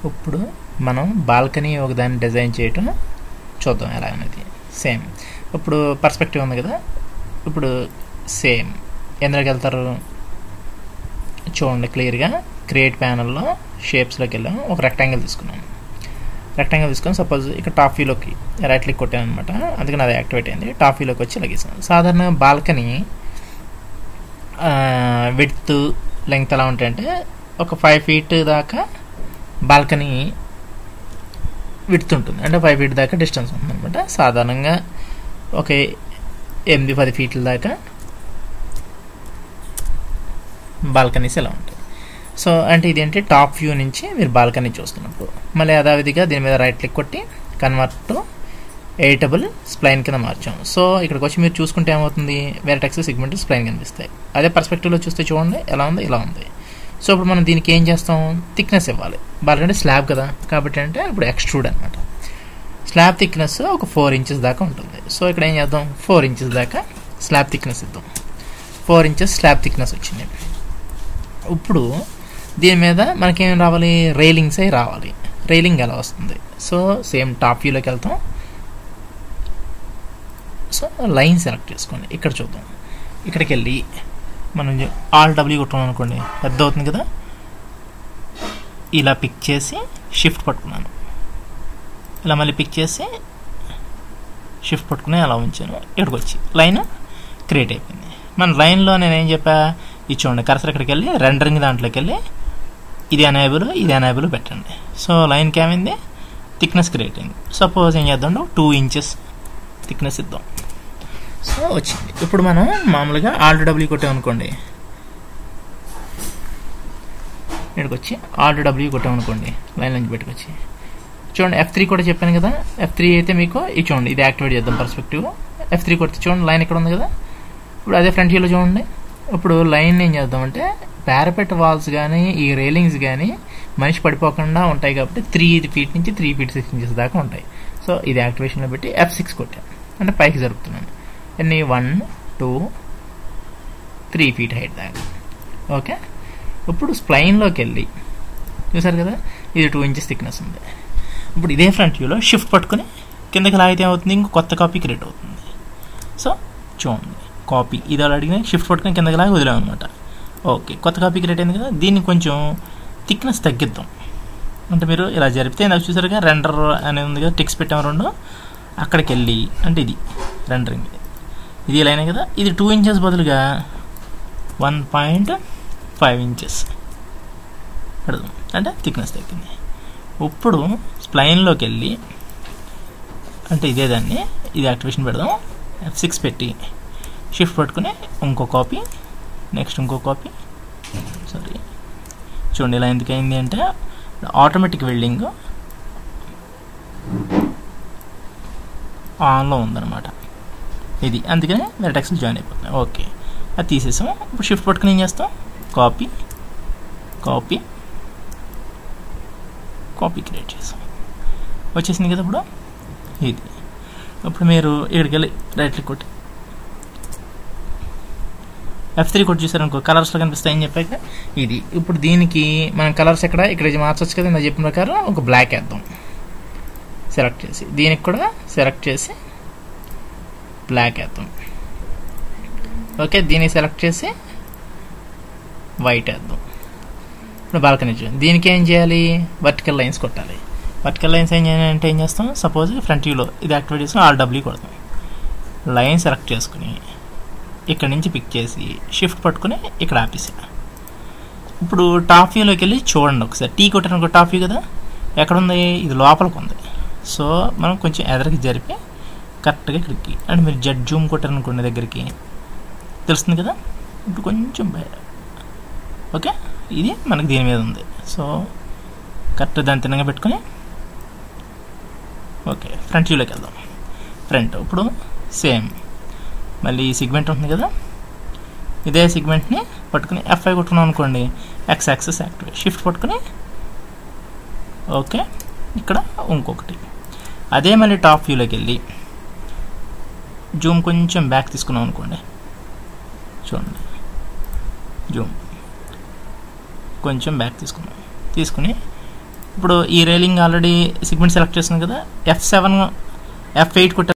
ఇప్పుడు మనం బాల్కనీ ఒకదాన్ని డిజైన్ చేయటం చూద్దాం ఎలా అనేది. సేమ్ ఇప్పుడు పర్స్పెక్టివ్ ఉంది కదా, ఇప్పుడు సేమ్ ఎందులోకి వెళ్తారు చూడండి క్లియర్గా. క్రియేట్ ప్యానల్లో షేప్స్లోకి వెళ్ళాం, ఒక రెక్టాంగిల్ తీసుకున్నాం. రెక్టాంగిల్ తీసుకొని సపోజ్ ఇక్కడ టాప్ వ్యూలోకి రైట్ క్లిక్ కొట్టాను అనమాట, అందుకని అది యాక్టివేట్ అయింది. టాప్ వ్యూలోకి వచ్చి లగేసాను. సాధారణంగా బాల్కనీ విడ్త్ లెంగ్త్ ఎలా ఉంటాయంటే ఒక 5 feet దాకా బాల్కనీ విడ్త్ ఉంటుంది, అంటే 5 feet దాకా డిస్టెన్స్ ఉంటుంది అనమాట. సాధారణంగా ఒక 8-10 feet దాకా బాల్కనీస్ ఎలా ఉంటాయి. సో అంటే ఇదేంటి టాప్ వ్యూ నుంచి మీరు బాల్కనీ చూస్తున్నప్పుడు. మళ్ళీ యథావిధిగా దీని మీద రైట్ క్లిక్ కొట్టి కన్వర్ట్ టు ఎడిటబుల్ స్ప్లైన్ కింద మార్చాం. సో ఇక్కడికి వచ్చి మీరు చూసుకుంటే ఏమవుతుంది, వెర్టెక్స్ సెగ్మెంట్ స్ప్లైన్ కనిపిస్తాయి. అదే పర్స్పెక్టివ్లో చూస్తే చూడండి ఎలా ఉంది, ఇలా ఉంది. సో ఇప్పుడు మనం దీనికి ఏం చేస్తాం, థిక్నెస్ ఇవ్వాలి. బాల్కనీ స్లాబ్ కదా కాబట్టి అంటే ఇప్పుడు ఎక్స్ట్రూడ్ అనమాట. స్లాబ్ థిక్నెస్ ఒక 4 inches దాకా ఉంటుంది. సో ఇక్కడ ఏం చేద్దాం, 4 inches దాకా స్లాబ్ థిక్నెస్ ఇద్దాం. 4 inches స్లాబ్ థిక్నెస్ వచ్చింది. ఇప్పుడు దీని మీద మనకేం రావాలి, రైలింగ్స్ అయి రావాలి. రైలింగ్ ఎలా వస్తుంది, సో సేమ్ టాప్ వ్యూలోకి వెళ్తాం. సో లైన్ సెలెక్ట్ చేసుకోండి, ఇక్కడ చూద్దాం. ఇక్కడికి వెళ్ళి మనం Alt+W కొట్టాం అనుకోండి, పెద్ద అవుతుంది కదా. ఇలా పిక్ చేసి షిఫ్ట్ పట్టుకున్నాను, ఇలా మళ్ళీ పిక్ చేసి షిఫ్ట్ పట్టుకుని అలా ఉంచాను. ఇక్కడికి వచ్చి లైన్ క్రియేట్ అయిపోయింది. మన లైన్లో నేను ఏం చెప్పా, ఇది చూడండి కర్సర్ ఇక్కడికి వెళ్ళి రెండరింగ్ దాంట్లోకి వెళ్ళి ఇది ఎనేబుల్ పెట్టండి. సో లైన్కి ఏమైంది, థిక్నెస్ క్రియేట్ అయింది. సపోజ్ ఏం చేద్దాం, 2 inches థిక్నెస్ ఇద్దాం. సో వచ్చింది. ఇప్పుడు మనం మామూలుగా Alt+W కొట్టామనుకోండి, ఇక్కడికి వచ్చి Alt+W కొట్టామనుకోండి, లైన్ నుంచి పెట్టుకొచ్చి చూడండి. F3 కూడా చెప్పాను కదా, F3 అయితే మీకు ఇది చూడండి, ఇది యాక్టివేట్ చేద్దాం పర్స్పెక్టివ్. F3 కొడితే చూడండి లైన్ ఇక్కడ ఉంది కదా. ఇప్పుడు అదే ఫ్రంట్ వ్యూలో చూడండి. ఇప్పుడు లైన్ ఏం చేద్దామంటే పారాపెట్ వాల్స్ కానీ ఈ రైలింగ్స్ కానీ మనిషి పడిపోకుండా ఉంటాయి కాబట్టి 3 feet నుంచి 3 feet 6 inches దాకా ఉంటాయి. సో ఇది యాక్టివేషన్లో పెట్టి F6 కొట్టాను, అంటే పైకి జరుపుతున్నాను. ఎన్ని 1, 2, 3 feet హైట్ దాకా. ఓకే, ఇప్పుడు స్ప్లైన్లోకి వెళ్ళి చూసారు కదా, ఇది 2 inches థిక్నెస్ ఉంది. ఇప్పుడు ఇదే ఫ్రంట్ వ్యూలో షిఫ్ట్ పట్టుకుని కిందకి లాగితే ఏమవుతుంది, ఇంకో కొత్త కాపీ క్రియేట్ అవుతుంది. సో చూడండి కాపీ ఇది అలా అడిగిన షిఫ్ట్ పట్టుకుని కిందకి లాగి వదిలేమన్నమాట. ఓకే, కొత్త కాపీ క్రియేట్ అయింది కదా. దీన్ని కొంచెం థిక్నెస్ తగ్గిద్దాం. అంటే మీరు ఇలా జరిపితే నాకు చూసారుగా రెండర్ అనేది ఉంది కదా, టిక్స్ పెట్టాము 2. అక్కడికి వెళ్ళి అంటే ఇది రెండరింగ్, ఇది ఇలా అయినాయి కదా. ఇది 2 inches బదులుగా 1.5 inches పెడదాం, అంటే థిక్నెస్ తగ్గింది. ఇప్పుడు స్ప్లైన్లోకి వెళ్ళి అంటే ఇదే దాన్ని ఇది యాక్టివేషన్ పెడదాం. F6 పెట్టి షిఫ్ట్ పట్టుకుని ఇంకో కాపీ, నెక్స్ట్ ఇంకో కాపీ. సారీ చూడండి ఇలా ఎందుకు అయింది అంటే ఆటోమేటిక్ వెల్డింగ్ ఆన్లో ఉందన్నమాట ఇది, అందుకనే వెర్టెక్స్లు జాయిన్ అయిపోతున్నాయి. ఓకే, అది తీసేసాం. ఇప్పుడు షిఫ్ట్ పట్టుకుని ఏం చేస్తాం, కాపీ క్రియేట్ చేసాం, వచ్చేసింది కదా. ఇప్పుడు ఇది ఇప్పుడు మీరు ఇక్కడికి వెళ్ళి రైట్ క్లిక్ కొట్టి F3 కొట్టి చూసారనుకో, కలర్స్లో కనిపిస్తాయి అని చెప్పాక ఇది. ఇప్పుడు దీనికి మనం కలర్స్ ఇక్కడ మార్చవచ్చు కదా, నేను చెప్పిన ప్రకారం ఒక బ్లాక్ వేద్దాం. సెలెక్ట్ చేసి దీనికి కూడా సెలెక్ట్ చేసి బ్లాక్ వేద్దాం. ఓకే, దీన్ని సెలెక్ట్ చేసి వైట్ వేద్దాం. ఇప్పుడు బాల్కనీ చూడండి, దీనికి ఏం చేయాలి, వర్టికల్ లైన్స్ కొట్టాలి. వర్టికల్ లైన్స్ ఏం చేయాలంటే ఏం చేస్తాం, సపోజ్ ఫ్రంట్ వ్యూలో ఇది యాక్టివేట్ చేసి Alt+W కొడతాం. లైన్ సెలెక్ట్ చేసుకుని ఇక్కడ నుంచి పిక్ చేసి షిఫ్ట్ పట్టుకుని ఇక్కడ ఆపేసి ఇప్పుడు టాప్ వ్యూలోకి వెళ్ళి చూడండి ఒకసారి. టీ కొట్టాను టాప్ వ్యూ కదా, ఎక్కడ ఉంది, ఇది లోపలికి ఉంది. సో మనం కొంచెం ఎదరికి జరిపి కరెక్ట్గా ఇక్కడికి అంటే మీరు జెడ్ జూమ్ కొట్టారనుకోండి దగ్గరికి తెలుస్తుంది కదా. ఇప్పుడు కొంచెం ఓకే, ఇది మనకి దీని మీద ఉంది. సో కరెక్ట్ దాన్ని తిన్నగా పెట్టుకొని ఓకే ఫ్రంట్ వ్యూలోకి వెళ్దాం. ఫ్రంట్ ఇప్పుడు సేమ్ మళ్ళీ ఈ సెగ్మెంట్ ఉంటుంది కదా, ఇదే సెగ్మెంట్ని పట్టుకుని F5 కొట్టుకున్నాం అనుకోండి, X యాక్సిస్ యాక్టివేట్. షిఫ్ట్ పట్టుకుని ఓకే ఇక్కడ ఇంకొకటి. అదే మళ్ళీ టాప్ వ్యూలోకి వెళ్ళి జూమ్ కొంచెం బ్యాక్ తీసుకున్నాం అనుకోండి, చూడండి జూమ్ కొంచెం బ్యాక్ తీసుకుని ఇప్పుడు ఈ రైలింగ్ ఆల్రెడీ సెగ్మెంట్ సెలెక్ట్ చేస్తున్నాం కదా, F7 F8 కొట్టాను.